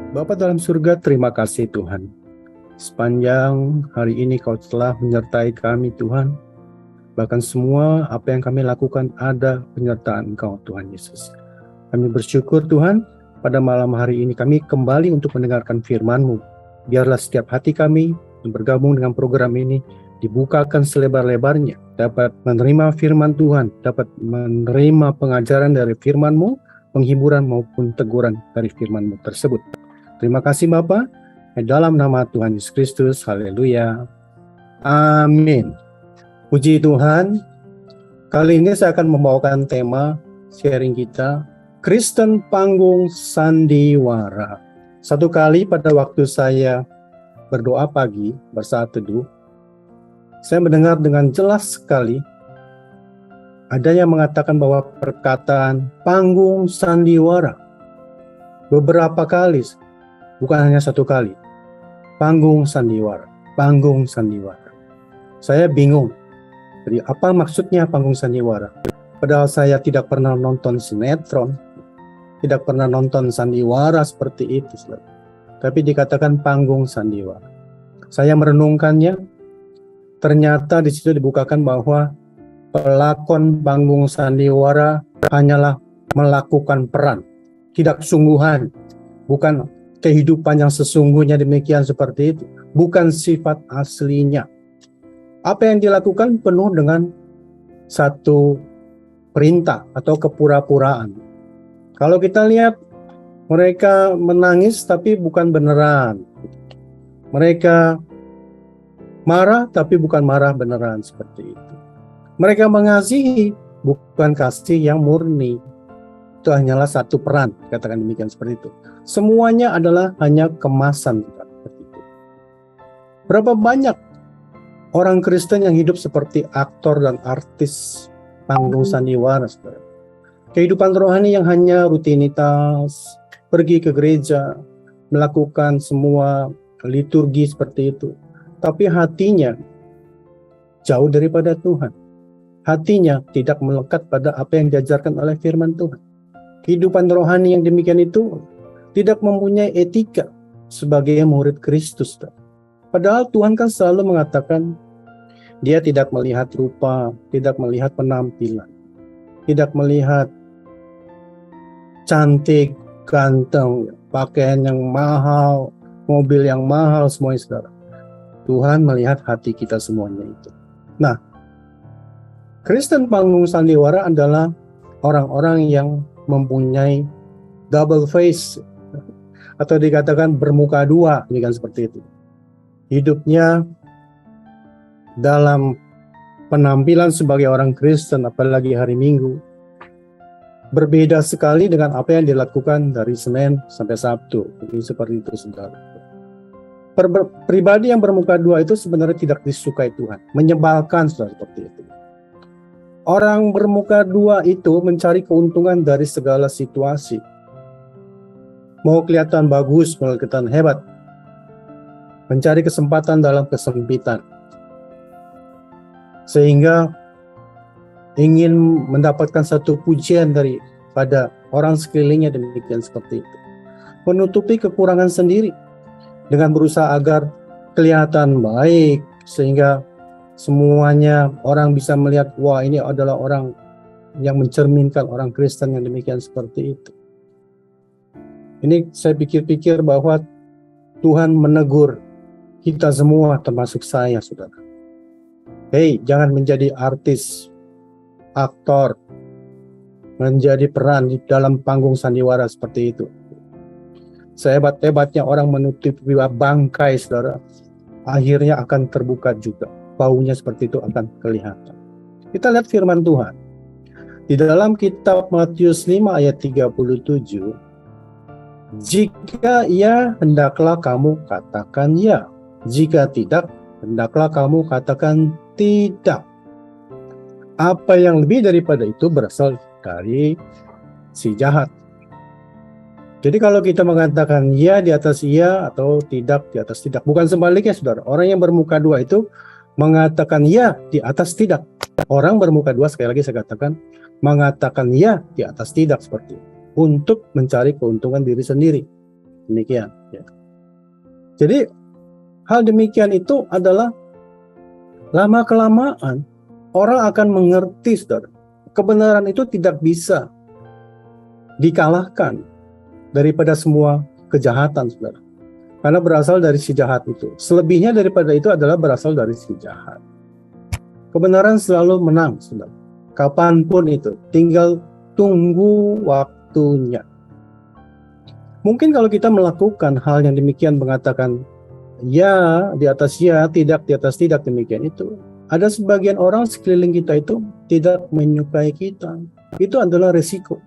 Bapa dalam surga, terima kasih Tuhan. Sepanjang hari ini Kau telah menyertai kami Tuhan. Bahkan semua apa yang kami lakukan ada penyertaan Engkau Tuhan Yesus. Kami bersyukur Tuhan, pada malam hari ini kami kembali untuk mendengarkan firman-Mu. Biarlah setiap hati kami yang bergabung dengan program ini dibukakan selebar-lebarnya, dapat menerima firman Tuhan, dapat menerima pengajaran dari firman-Mu, penghiburan maupun teguran dari firman-Mu tersebut. Terima kasih Bapa, dalam nama Tuhan Yesus Kristus, haleluya, amin. Puji Tuhan, kali ini saya akan membawakan tema sharing kita, Kristen Panggung Sandiwara. Satu kali pada waktu saya berdoa pagi, bersaat teduh, saya mendengar dengan jelas sekali ada yang mengatakan bahwa perkataan panggung sandiwara beberapa kali, bukan hanya satu kali, panggung sandiwara, panggung sandiwara. Saya bingung, jadi apa maksudnya panggung sandiwara? Padahal saya tidak pernah nonton sinetron, tidak pernah nonton sandiwara seperti itu, tapi dikatakan panggung sandiwara. Saya merenungkannya, ternyata di situ dibukakan bahwa pelakon panggung sandiwara hanyalah melakukan peran, tidak sungguhan, bukan kehidupan yang sesungguhnya, demikian seperti itu, bukan sifat aslinya. Apa yang dilakukan penuh dengan satu perintah atau kepura-puraan. Kalau kita lihat, mereka menangis tapi bukan beneran. Mereka marah tapi bukan marah beneran, seperti itu. Mereka mengasihi bukan kasih yang murni. Itu hanyalah satu peran, katakan demikian, seperti itu. Semuanya adalah hanya kemasan. Seperti itu. Berapa banyak orang Kristen yang hidup seperti aktor dan artis panggung sandiwara, saudara. Kehidupan rohani yang hanya rutinitas, pergi ke gereja, melakukan semua liturgi seperti itu. Tapi hatinya jauh daripada Tuhan. Hatinya tidak melekat pada apa yang diajarkan oleh firman Tuhan. Kehidupan rohani yang demikian itu tidak mempunyai etika sebagai murid Kristus. Padahal Tuhan kan selalu mengatakan Dia tidak melihat rupa, tidak melihat penampilan, tidak melihat cantik, ganteng, pakaian yang mahal, mobil yang mahal, semuanya, saudara. Tuhan melihat hati kita semuanya itu. Nah, Kristen panggung sandiwara adalah orang-orang yang mempunyai double face, atau dikatakan bermuka dua, demikian seperti itu. Hidupnya dalam penampilan sebagai orang Kristen, apalagi hari Minggu, berbeda sekali dengan apa yang dilakukan dari Senin sampai Sabtu. Jadi seperti itu, saudara. Pribadi yang bermuka dua itu sebenarnya tidak disukai Tuhan, menyebalkan, saudara, seperti itu. Orang bermuka dua itu mencari keuntungan dari segala situasi. Mau kelihatan bagus, mau kelihatan hebat, mencari kesempatan dalam kesempitan, sehingga ingin mendapatkan satu pujian daripada orang sekelilingnya, demikian seperti itu. Menutupi kekurangan sendiri dengan berusaha agar kelihatan baik, sehingga semuanya orang bisa melihat, wah, ini adalah orang yang mencerminkan orang Kristen yang demikian seperti itu. Ini saya pikir-pikir bahwa Tuhan menegur kita semua, termasuk saya, saudara. Hei, jangan menjadi artis, aktor, menjadi peran di dalam panggung sandiwara seperti itu. Sehebat-hebatnya orang menutupi bangkai, saudara, akhirnya akan terbuka juga. Baunya seperti itu akan kelihatan. Kita lihat firman Tuhan. Di dalam kitab Matius 5 ayat 37, jika iya, hendaklah kamu katakan ya. Jika tidak, hendaklah kamu katakan tidak. Apa yang lebih daripada itu berasal dari si jahat. Jadi kalau kita mengatakan ya di atas iya atau tidak di atas tidak, bukan sebaliknya, saudara. Orang yang bermuka dua itu mengatakan ya di atas tidak. Orang bermuka dua, sekali lagi saya katakan, mengatakan ya di atas tidak, seperti itu, untuk mencari keuntungan diri sendiri. Demikian. Ya. Jadi hal demikian itu adalah lama-kelamaan orang akan mengerti, saudara. Kebenaran itu tidak bisa dikalahkan daripada semua kejahatan, saudara. Karena berasal dari si jahat itu. Selebihnya daripada itu adalah berasal dari si jahat. Kebenaran selalu menang, saudara. Kapanpun itu, tinggal tunggu waktunya. Mungkin kalau kita melakukan hal yang demikian, mengatakan ya di atas ya, tidak di atas tidak, demikian itu. Ada sebagian orang sekeliling kita itu tidak menyukai kita. Itu adalah resiko.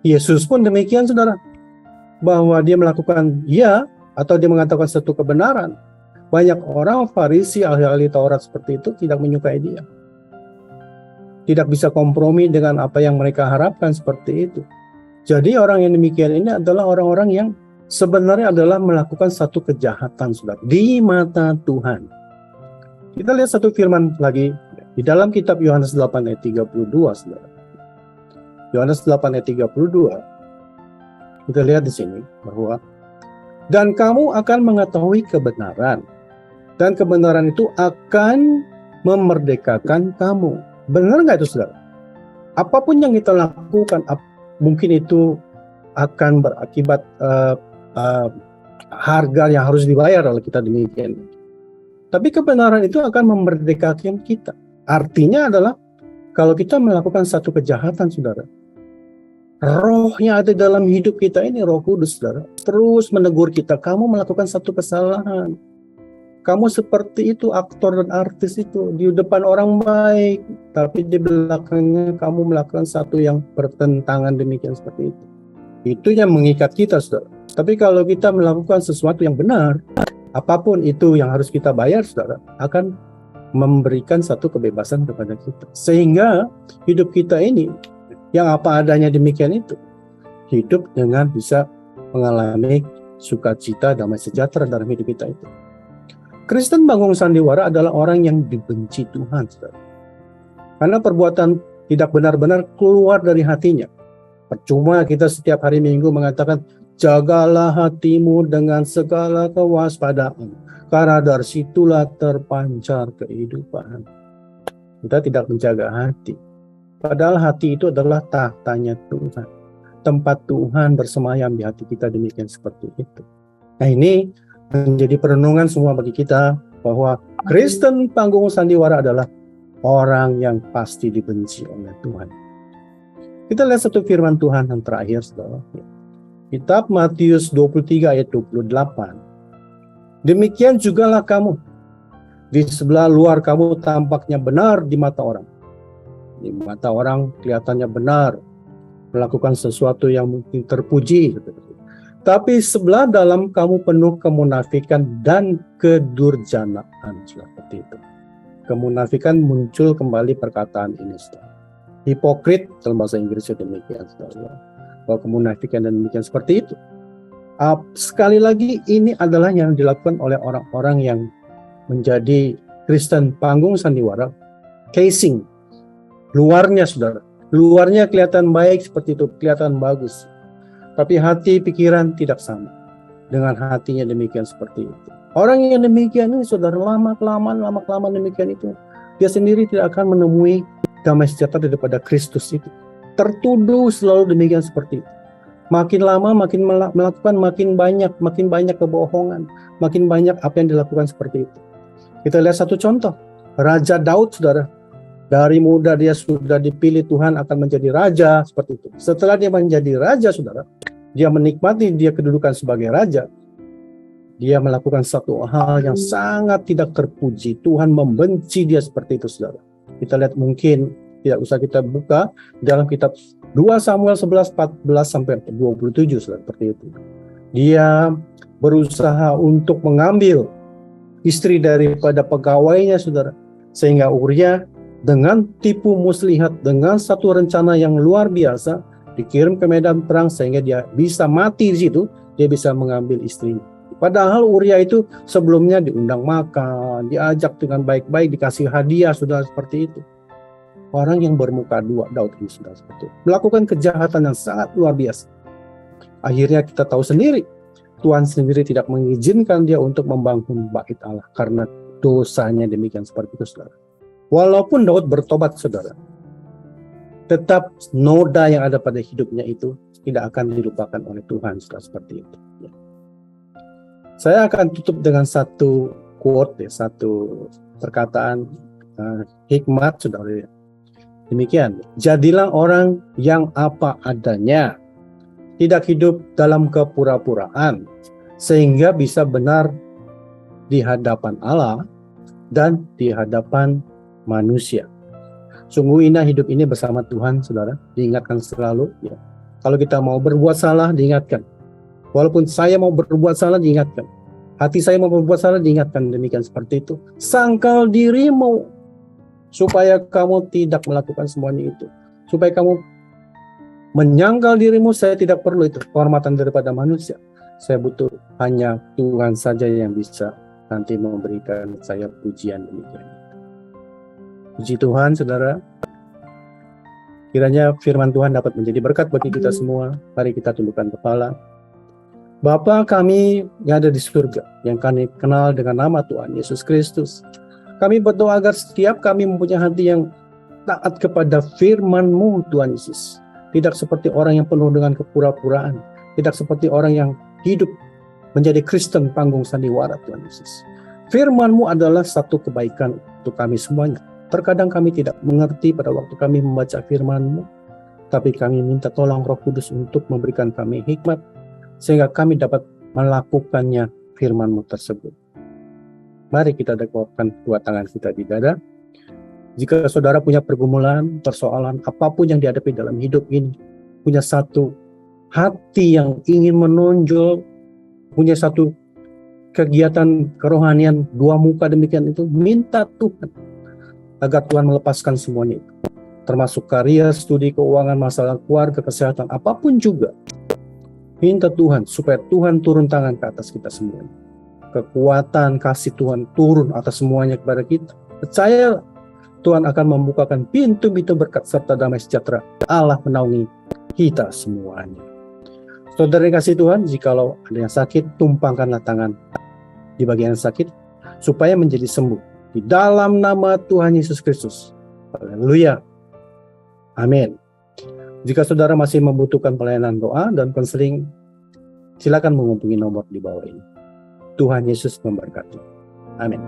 Yesus pun demikian, saudara. Bahwa dia melakukan ya, atau dia mengatakan satu kebenaran. Banyak orang Farisi, ahli-ahli Taurat seperti itu tidak menyukai dia. Tidak bisa kompromi dengan apa yang mereka harapkan seperti itu. Jadi orang yang demikian ini adalah orang-orang yang sebenarnya adalah melakukan satu kejahatan, saudara, di mata Tuhan. Kita lihat satu firman lagi di dalam kitab Yohanes 8 ayat 32, saudara. Yohanes 8 ayat 32. Kita lihat di sini bahwa dan kamu akan mengetahui kebenaran, dan kebenaran itu akan memerdekakan kamu. Benar nggak itu, saudara? Apapun yang kita lakukan, mungkin itu akan berakibat harga yang harus dibayar oleh kita demikian. Tapi kebenaran itu akan memerdekakan kita. Artinya adalah kalau kita melakukan satu kejahatan, saudara, roh yang ada dalam hidup kita ini, Roh Kudus, saudara, terus menegur kita. Kamu melakukan satu kesalahan. Kamu seperti itu, aktor dan artis itu. Di depan orang baik, tapi di belakangnya kamu melakukan satu yang bertentangan demikian seperti itu. Itu yang mengikat kita, saudara. Tapi kalau kita melakukan sesuatu yang benar, apapun itu yang harus kita bayar, saudara, akan memberikan satu kebebasan kepada kita. Sehingga hidup kita ini, yang apa adanya demikian itu, hidup dengan bisa mengalami sukacita, damai sejahtera dalam hidup kita itu. Kristen Panggung Sandiwara adalah orang yang dibenci Tuhan, saudara. Karena perbuatan tidak benar-benar keluar dari hatinya. Percuma kita setiap hari Minggu mengatakan, jagalah hatimu dengan segala kewaspadaan, karena dari situlah terpancar kehidupan. Kita tidak menjaga hati. Padahal hati itu adalah tahtanya Tuhan. Tempat Tuhan bersemayam di hati kita, demikian seperti itu. Nah, ini menjadi perenungan semua bagi kita bahwa Kristen Panggung Sandiwara adalah orang yang pasti dibenci oleh Tuhan. Kita lihat satu firman Tuhan yang terakhir, saudara. Kitab Matius 23 ayat 28. Demikian jugalah kamu. Di sebelah luar kamu tampaknya benar di mata orang. Di mata orang kelihatannya benar, melakukan sesuatu yang mungkin terpuji. Tapi sebelah dalam kamu penuh kemunafikan dan kedurjanaan. Seperti itu. Kemunafikan muncul kembali perkataan ini, saudara. Hipokrit dalam bahasa Inggrisnya demikian, saudara. Bahwa kemunafikan dan demikian seperti itu. Sekali lagi ini adalah yang dilakukan oleh orang-orang yang menjadi Kristen Panggung Sandiwara. Casing, luarnya, saudara, luarnya kelihatan baik seperti itu, kelihatan bagus. Tapi hati, pikiran tidak sama dengan hatinya demikian seperti itu. Orang yang demikian ini, saudara, lama-kelamaan demikian itu, dia sendiri tidak akan menemui damai sejahtera daripada Kristus itu. Tertuduh selalu demikian seperti itu. Makin lama makin melakukan makin banyak kebohongan, makin banyak apa yang dilakukan seperti itu. Kita lihat satu contoh, Raja Daud, saudara. Dari muda dia sudah dipilih Tuhan akan menjadi raja seperti itu. Setelah dia menjadi raja, saudara, dia menikmati dia kedudukan sebagai raja. Dia melakukan satu hal yang sangat tidak terpuji. Tuhan membenci dia seperti itu, saudara. Kita lihat, mungkin tidak usah kita buka dalam kitab 2 Samuel 11, 14 sampai 27, saudara, seperti itu. Dia berusaha untuk mengambil istri daripada pegawainya, saudara. Sehingga Uria dengan tipu muslihat, dengan satu rencana yang luar biasa, dikirim ke medan perang sehingga dia bisa mati di situ, dia bisa mengambil istrinya. Padahal Uria itu sebelumnya diundang makan, diajak dengan baik-baik, dikasih hadiah, sudah seperti itu. Orang yang bermuka dua, Daud ini sudah seperti itu, melakukan kejahatan yang sangat luar biasa. Akhirnya kita tahu sendiri, Tuhan sendiri tidak mengizinkan dia untuk membangun bait Allah karena dosanya demikian seperti itu, saudara. Walaupun Daud bertobat, saudara, tetap noda yang ada pada hidupnya itu tidak akan dilupakan oleh Tuhan, saudara, seperti itu. Saya akan tutup dengan satu quote, satu perkataan hikmat, saudara. Demikian, jadilah orang yang apa adanya, tidak hidup dalam kepura-puraan, sehingga bisa benar di hadapan Allah dan di hadapan manusia. Sungguh indah hidup ini bersama Tuhan, saudara. Diingatkan selalu, ya. Kalau kita mau berbuat salah, diingatkan. Walaupun saya mau berbuat salah, diingatkan. Hati saya mau berbuat salah, diingatkan. Demikian seperti itu. Sangkal dirimu, supaya kamu tidak melakukan semuanya itu. Supaya kamu menyangkal dirimu, saya tidak perlu itu kehormatan daripada manusia. Saya butuh hanya Tuhan saja yang bisa nanti memberikan saya pujian demikian. Puji Tuhan, saudara. Kiranya firman Tuhan dapat menjadi berkat bagi kita semua. Mari kita tundukkan kepala. Bapa kami yang ada di surga, yang kami kenal dengan nama Tuhan Yesus Kristus, kami berdoa agar setiap kami mempunyai hati yang taat kepada firman-Mu, Tuhan Yesus. Tidak seperti orang yang penuh dengan kepura-puraan. Tidak seperti orang yang hidup menjadi Kristen panggung sandiwara, Tuhan Yesus. Firman-Mu adalah satu kebaikan untuk kami semuanya. Terkadang kami tidak mengerti pada waktu kami membaca firman-Mu, tapi kami minta tolong Roh Kudus untuk memberikan kami hikmat, sehingga kami dapat melakukannya firman-Mu tersebut. Mari kita dekatkan kedua tangan kita di dada. Jika saudara punya pergumulan, persoalan, apapun yang dihadapi dalam hidup ini, punya satu hati yang ingin menonjol, punya satu kegiatan kerohanian dua muka demikian itu, minta Tuhan agar Tuhan melepaskan semuanya itu. Termasuk karier, studi keuangan, masalah keluarga, kesehatan, apapun juga. Minta Tuhan supaya Tuhan turun tangan ke atas kita semuanya. Kekuatan, kasih Tuhan turun atas semuanya kepada kita. Percaya Tuhan akan membukakan pintu-pintu berkat serta damai sejahtera. Allah menaungi kita semuanya. Saudara yang kasih Tuhan, jikalau ada yang sakit, tumpangkanlah tangan di bagian yang sakit, supaya menjadi sembuh. Di dalam nama Tuhan Yesus Kristus. Haleluya. Amin. Jika saudara masih membutuhkan pelayanan doa dan konseling, silakan menghubungi nomor di bawah ini. Tuhan Yesus memberkati. Amin.